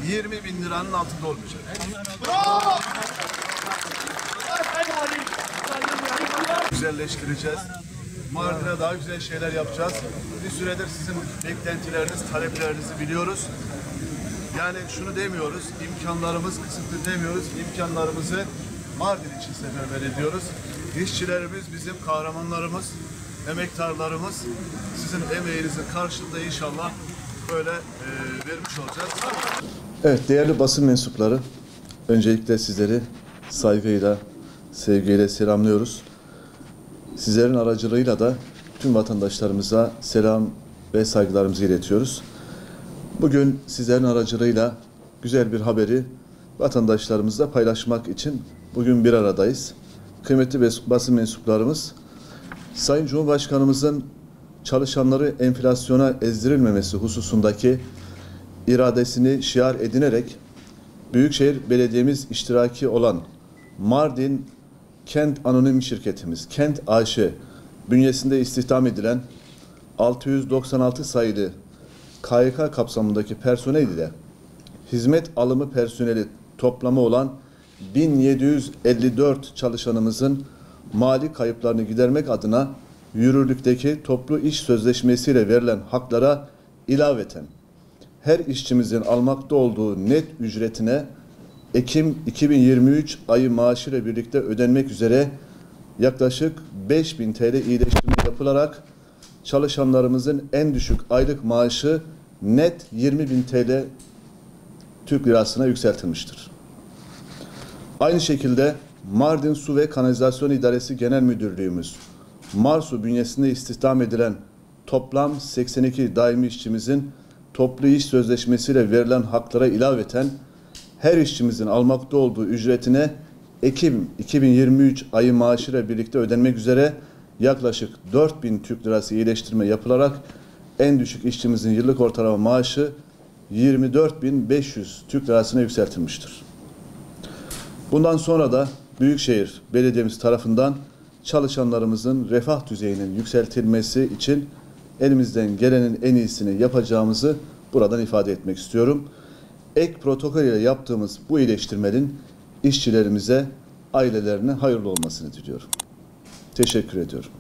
20.000 liranın altında olmayacak. Bravo! Güzelleştireceğiz. Mardin'e daha güzel şeyler yapacağız. Bir süredir sizin beklentileriniz, taleplerinizi biliyoruz. Yani şunu demiyoruz, imkanlarımız kısıtlı demiyoruz, imkanlarımızı Mardin için seferber ediyoruz. İşçilerimiz bizim kahramanlarımız, emektarlarımız. Sizin emeğinizin karşılığında inşallah böyle vermiş olacağız. Evet, değerli basın mensupları, öncelikle sizleri saygıyla, sevgiyle selamlıyoruz. Sizlerin aracılığıyla da tüm vatandaşlarımıza selam ve saygılarımızı iletiyoruz. Bugün sizlerin aracılığıyla güzel bir haberi vatandaşlarımızla paylaşmak için bugün bir aradayız. Kıymetli basın mensuplarımız, Sayın Cumhurbaşkanımızın çalışanları enflasyona ezdirilmemesi hususundaki iradesini şiar edinerek Büyükşehir Belediye'miz iştiraki olan Mardin Kent Anonim Şirketimiz, Kent AŞ bünyesinde istihdam edilen 696 sayılı KYK kapsamındaki personel ile hizmet alımı personeli toplamı olan 1754 çalışanımızın mali kayıplarını gidermek adına yürürlükteki toplu iş sözleşmesiyle verilen haklara ilaveten her işçimizin almakta olduğu net ücretine Ekim 2023 ayı maaşıyla birlikte ödenmek üzere yaklaşık 5.000 TL iyileştirme yapılarak çalışanlarımızın en düşük aylık maaşı net 20.000 TL Türk lirasına yükseltilmiştir. Aynı şekilde Mardin Su ve Kanalizasyon İdaresi Genel Müdürlüğümüz, Marsu bünyesinde istihdam edilen toplam 82 daimi işçimizin toplu iş sözleşmesiyle verilen haklara ilaveten her işçimizin almakta olduğu ücretine Ekim 2023 ayı maaşıyla birlikte ödenmek üzere yaklaşık 4.000 Türk lirası iyileştirme yapılarak en düşük işçimizin yıllık ortalama maaşı 24.500 Türk lirasına yükseltilmiştir. Bundan sonra da Büyükşehir Belediye'miz tarafından çalışanlarımızın refah düzeyinin yükseltilmesi için elimizden gelenin en iyisini yapacağımızı buradan ifade etmek istiyorum. Ek protokol ile yaptığımız bu iyileştirmenin işçilerimize, ailelerine hayırlı olmasını diliyorum. Teşekkür ediyorum.